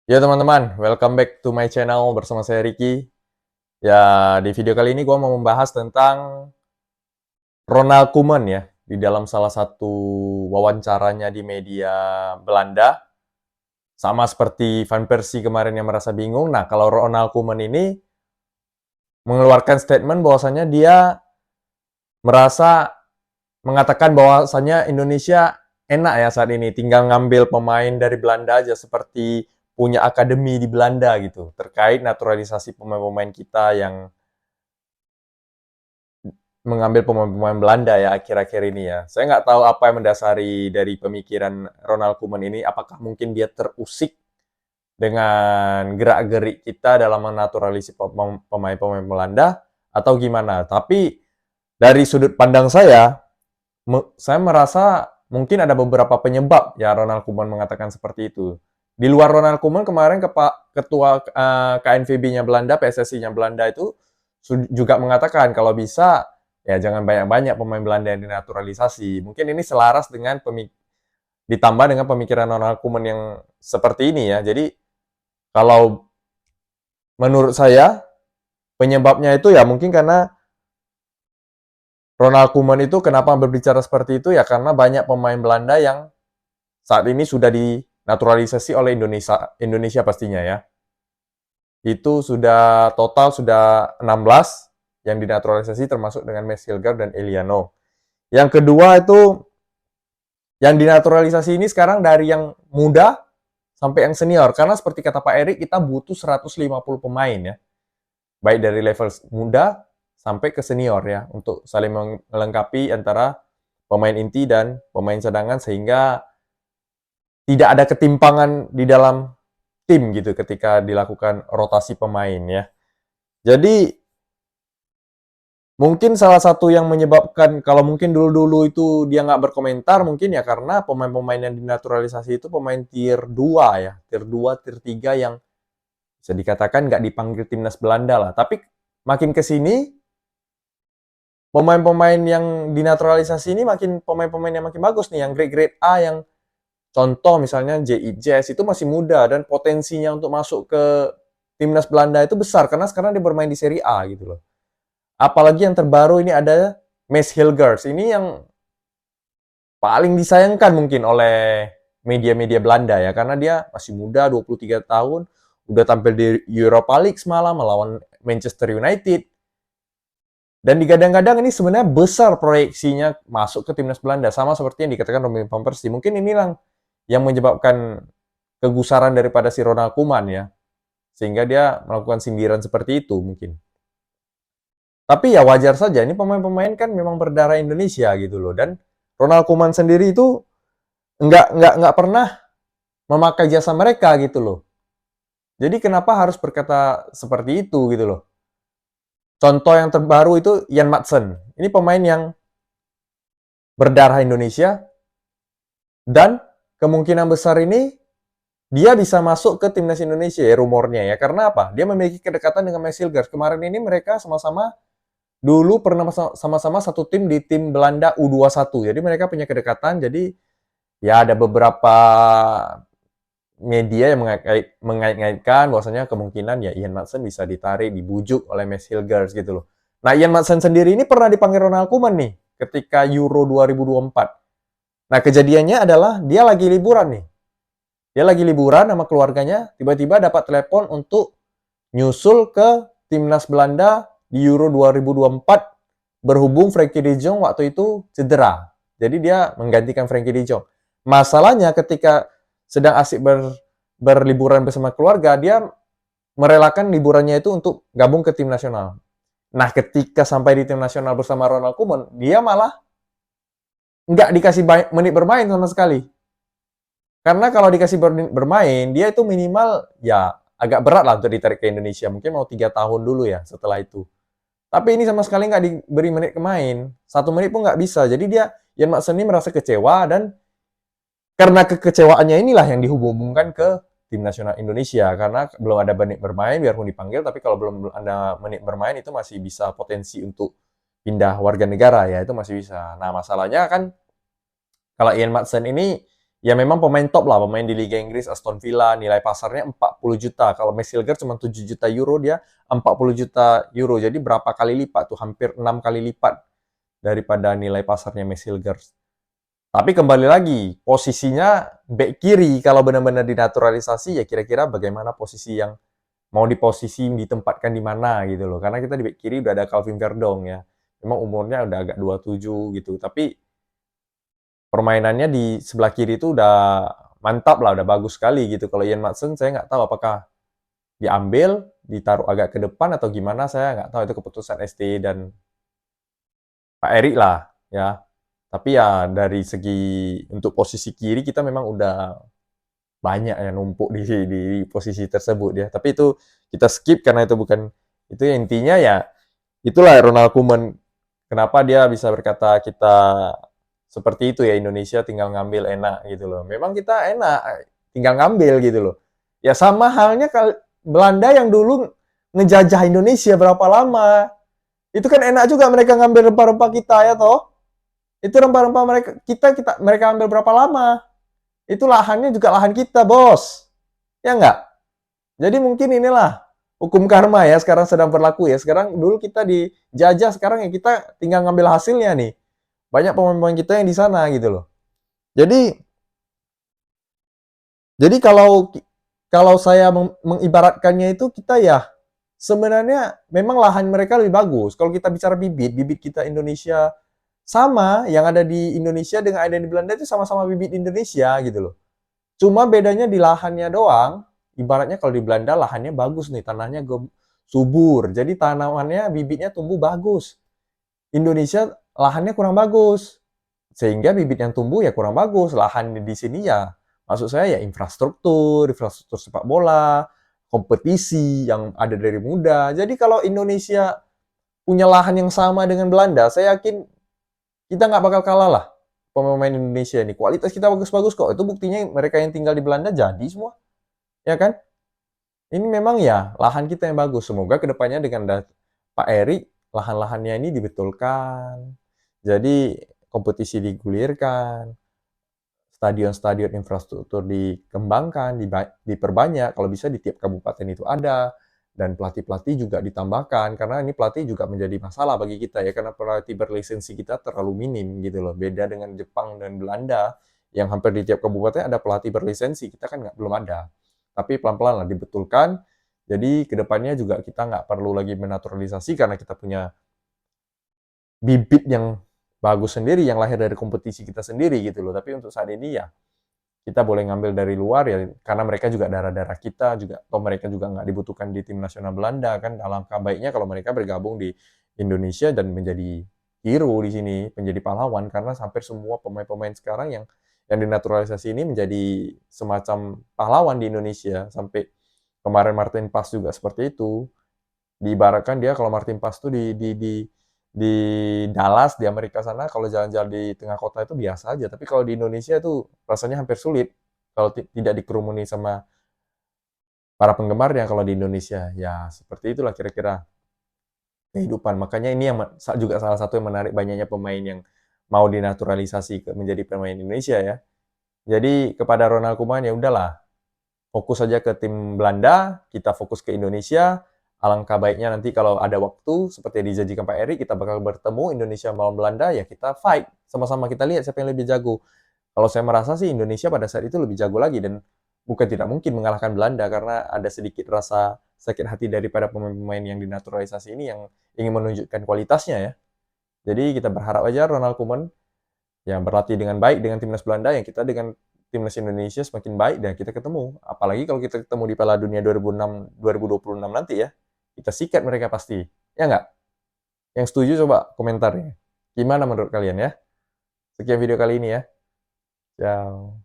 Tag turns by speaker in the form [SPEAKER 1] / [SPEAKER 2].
[SPEAKER 1] Ya teman-teman, welcome back to my channel bersama saya Ricky. Ya, di video kali ini gue mau membahas tentang Ronald Koeman ya. Di dalam salah satu wawancaranya di media Belanda, sama seperti Van Persie kemarin yang merasa bingung. Nah, kalau Ronald Koeman ini mengeluarkan statement bahwasanya dia merasa mengatakan bahwasanya Indonesia enak ya saat ini, tinggal ngambil pemain dari Belanda aja seperti punya akademi di Belanda gitu, terkait naturalisasi pemain-pemain kita yang mengambil pemain-pemain Belanda ya akhir-akhir ini ya. Saya nggak tahu apa yang mendasari dari pemikiran Ronald Koeman ini, apakah mungkin dia terusik dengan gerak-gerik kita dalam menaturalisasi pemain-pemain Belanda atau gimana. Tapi dari sudut pandang saya merasa mungkin ada beberapa penyebab ya Ronald Koeman mengatakan seperti itu. Di luar Ronald Koeman kemarin ketua KNVB-nya Belanda, PSSI-nya Belanda itu juga mengatakan kalau bisa ya jangan banyak-banyak pemain Belanda yang dinaturalisasi. Mungkin ini selaras dengan ditambah dengan pemikiran Ronald Koeman yang seperti ini ya. Jadi kalau menurut saya penyebabnya itu ya mungkin karena Ronald Koeman itu kenapa berbicara seperti itu ya karena banyak pemain Belanda yang saat ini sudah dinaturalisasi oleh Indonesia pastinya ya. Itu sudah 16 yang dinaturalisasi termasuk dengan Mes Hilgard dan Eliano. Yang kedua itu yang dinaturalisasi ini sekarang dari yang muda sampai yang senior. Karena seperti kata Pak Erik, kita butuh 150 pemain ya. Baik dari level muda sampai ke senior ya. Untuk saling melengkapi antara pemain inti dan pemain cadangan sehingga tidak ada ketimpangan di dalam tim gitu ketika dilakukan rotasi pemain ya. Jadi mungkin salah satu yang menyebabkan kalau mungkin dulu-dulu itu dia nggak berkomentar mungkin ya karena pemain-pemain yang dinaturalisasi itu pemain tier 2 ya, tier 2, tier 3 yang bisa dikatakan nggak dipanggil timnas Belanda lah. Tapi makin ke sini pemain-pemain yang dinaturalisasi ini makin pemain-pemain yang makin bagus nih, yang grade-grade A yang contoh misalnya JI Jazz itu masih muda dan potensinya untuk masuk ke timnas Belanda itu besar karena sekarang dia bermain di Serie A gitu loh. Apalagi yang terbaru ini ada Mes Hilgers. Ini yang paling disayangkan mungkin oleh media-media Belanda ya karena dia masih muda 23 tahun, udah tampil di Europa League semalam melawan Manchester United. Dan digadang-gadang ini sebenarnya besar proyeksinya masuk ke timnas Belanda sama seperti yang dikatakan Robin van Persie. Mungkin inilah yang menyebabkan kegusaran daripada si Ronald Koeman ya. Sehingga dia melakukan sindiran seperti itu mungkin. Tapi ya wajar saja, ini pemain-pemain kan memang berdarah Indonesia gitu loh. Dan Ronald Koeman sendiri itu nggak pernah memakai jasa mereka gitu loh. Jadi kenapa harus berkata seperti itu gitu loh. Contoh yang terbaru itu Ian Madsen. Ini pemain yang berdarah Indonesia dan kemungkinan besar ini dia bisa masuk ke timnas Indonesia ya rumornya ya. Karena apa? Dia memiliki kedekatan dengan Mes Hilgers. Kemarin ini mereka sama-sama dulu pernah sama-sama satu tim di tim Belanda U21. Jadi mereka punya kedekatan. Jadi ya ada beberapa media yang mengait-ngaitkan bahwasanya kemungkinan ya Ian Madsen bisa ditarik, dibujuk oleh Mes Hilgers gitu loh. Nah, Ian Madsen sendiri ini pernah dipanggil Ronald Koeman nih ketika Euro 2024. Nah, kejadiannya adalah dia lagi liburan nih. Dia lagi liburan sama keluarganya, tiba-tiba dapat telepon untuk nyusul ke timnas Belanda di Euro 2024 berhubung Frenkie de Jong waktu itu cedera. Jadi dia menggantikan Frenkie de Jong. Masalahnya ketika sedang asik berliburan bersama keluarga, dia merelakan liburannya itu untuk gabung ke tim nasional. Nah, ketika sampai di tim nasional bersama Ronald Koeman, dia malah nggak dikasih menit bermain sama sekali. Karena kalau dikasih bermain, dia itu minimal ya agak berat lah untuk ditarik ke Indonesia. Mungkin mau 3 tahun dulu ya setelah itu. Tapi ini sama sekali nggak diberi menit main. 1 menit pun nggak bisa. Jadi dia, Ian Madsen ini merasa kecewa dan karena kekecewaannya inilah yang dihubungkan ke tim nasional Indonesia. Karena belum ada menit bermain, biarpun dipanggil, tapi kalau belum ada menit bermain itu masih bisa potensi untuk pindah warga negara ya, itu masih bisa. Nah masalahnya kan kalau Ian Madsen ini ya memang pemain top lah, pemain di Liga Inggris, Aston Villa, nilai pasarnya 40 juta. Kalau Messilger cuma 7 juta euro, dia 40 juta euro. Jadi berapa kali lipat tuh? Hampir 6 kali lipat daripada nilai pasarnya Messilger. Tapi kembali lagi, posisinya back kiri kalau benar-benar dinaturalisasi ya kira-kira bagaimana posisi yang mau ditempatkan di mana gitu loh. Karena kita di back kiri udah ada Calvin Verdong ya. Memang umurnya udah agak 27 gitu, tapi permainannya di sebelah kiri itu udah mantap lah, udah bagus sekali gitu. Kalau Ian Maatsen saya nggak tahu apakah diambil, ditaruh agak ke depan atau gimana, saya nggak tahu, itu keputusan ST dan Pak Erik lah ya. Tapi ya dari segi untuk posisi kiri kita memang udah banyak yang numpuk di posisi tersebut ya. Tapi itu kita skip karena itu bukan itu ya, intinya ya itulah Ronald Koeman, kenapa dia bisa berkata kita seperti itu ya, Indonesia tinggal ngambil enak gitu loh. Memang kita enak tinggal ngambil gitu loh. Ya sama halnya kalau Belanda yang dulu ngejajah Indonesia berapa lama. Itu kan enak juga mereka ngambil rempah-rempah kita ya toh. Itu rempah-rempah mereka ambil berapa lama? Itu lahannya juga lahan kita, Bos. Ya enggak? Jadi mungkin inilah hukum karma ya sekarang sedang berlaku ya. Sekarang dulu kita dijajah, sekarang ya kita tinggal ngambil hasilnya nih. Banyak pemain-pemain kita yang di sana gitu loh. Jadi kalau kalau saya mengibaratkannya itu kita ya sebenarnya memang lahan mereka lebih bagus. Kalau kita bicara bibit, bibit kita Indonesia sama, yang ada di Indonesia dengan ada di Belanda itu sama-sama bibit Indonesia gitu loh. Cuma bedanya di lahannya doang. Ibaratnya kalau di Belanda lahannya bagus nih, tanahnya subur. Jadi tanamannya, bibitnya tumbuh bagus. Indonesia lahannya kurang bagus. Sehingga bibit yang tumbuh ya kurang bagus. Lahan di sini ya, maksud saya ya infrastruktur sepak bola, kompetisi yang ada dari muda. Jadi kalau Indonesia punya lahan yang sama dengan Belanda, saya yakin kita nggak bakal kalah lah pemain Indonesia ini. Kualitas kita bagus-bagus kok. Itu buktinya mereka yang tinggal di Belanda jadi semua. Ya kan? Ini memang ya lahan kita yang bagus. Semoga kedepannya dengan Pak Erik, lahan-lahannya ini dibetulkan. Jadi kompetisi digulirkan, stadion-stadion infrastruktur dikembangkan, diperbanyak. Kalau bisa di tiap kabupaten itu ada. Dan pelatih-pelatih juga ditambahkan, karena ini pelatih juga menjadi masalah bagi kita ya, karena pelatih berlisensi kita terlalu minim gitu loh. Beda dengan Jepang dan Belanda, yang hampir di tiap kabupaten ada pelatih berlisensi, kita kan belum ada. Tapi pelan-pelan lah dibetulkan, jadi kedepannya juga kita nggak perlu lagi menaturalisasi, karena kita punya bibit yang bagus sendiri, yang lahir dari kompetisi kita sendiri gitu loh. Tapi untuk saat ini ya, kita boleh ngambil dari luar ya, karena mereka juga darah-darah kita juga, atau mereka juga nggak dibutuhkan di tim nasional Belanda kan. Alangkah baiknya kalau mereka bergabung di Indonesia dan menjadi hero di sini, menjadi pahlawan, karena hampir semua pemain-pemain sekarang yang dinaturalisasi ini menjadi semacam pahlawan di Indonesia. Sampai kemarin Martin Pas juga seperti itu. Diibaratkan dia kalau Martin Pas tuh di Dallas di Amerika sana, kalau jalan-jalan di tengah kota itu biasa aja, tapi kalau di Indonesia itu rasanya hampir sulit kalau tidak dikerumuni sama para penggemarnya kalau di Indonesia. Ya seperti itulah kira-kira kehidupan. Makanya ini yang juga salah satu yang menarik banyaknya pemain yang mau dinaturalisasi menjadi pemain Indonesia ya. Jadi kepada Ronald Koeman ya udahlah, fokus saja ke tim Belanda, kita fokus ke Indonesia. Alangkah baiknya nanti kalau ada waktu, seperti yang dijanjikan Pak Erik, kita bakal bertemu Indonesia melawan Belanda, ya kita fight. Sama-sama kita lihat siapa yang lebih jago. Kalau saya merasa sih Indonesia pada saat itu lebih jago lagi, dan bukan tidak mungkin mengalahkan Belanda, karena ada sedikit rasa sakit hati daripada pemain-pemain yang dinaturalisasi ini yang ingin menunjukkan kualitasnya ya. Jadi kita berharap aja Ronald Koeman yang berlatih dengan baik dengan timnas Belanda, yang kita dengan timnas Indonesia semakin baik, dan kita ketemu. Apalagi kalau kita ketemu di Piala Dunia 2026 nanti ya. Kita sikat mereka pasti. Ya nggak? Yang setuju coba komentarnya. Gimana menurut kalian ya? Sekian video kali ini ya. Ciao.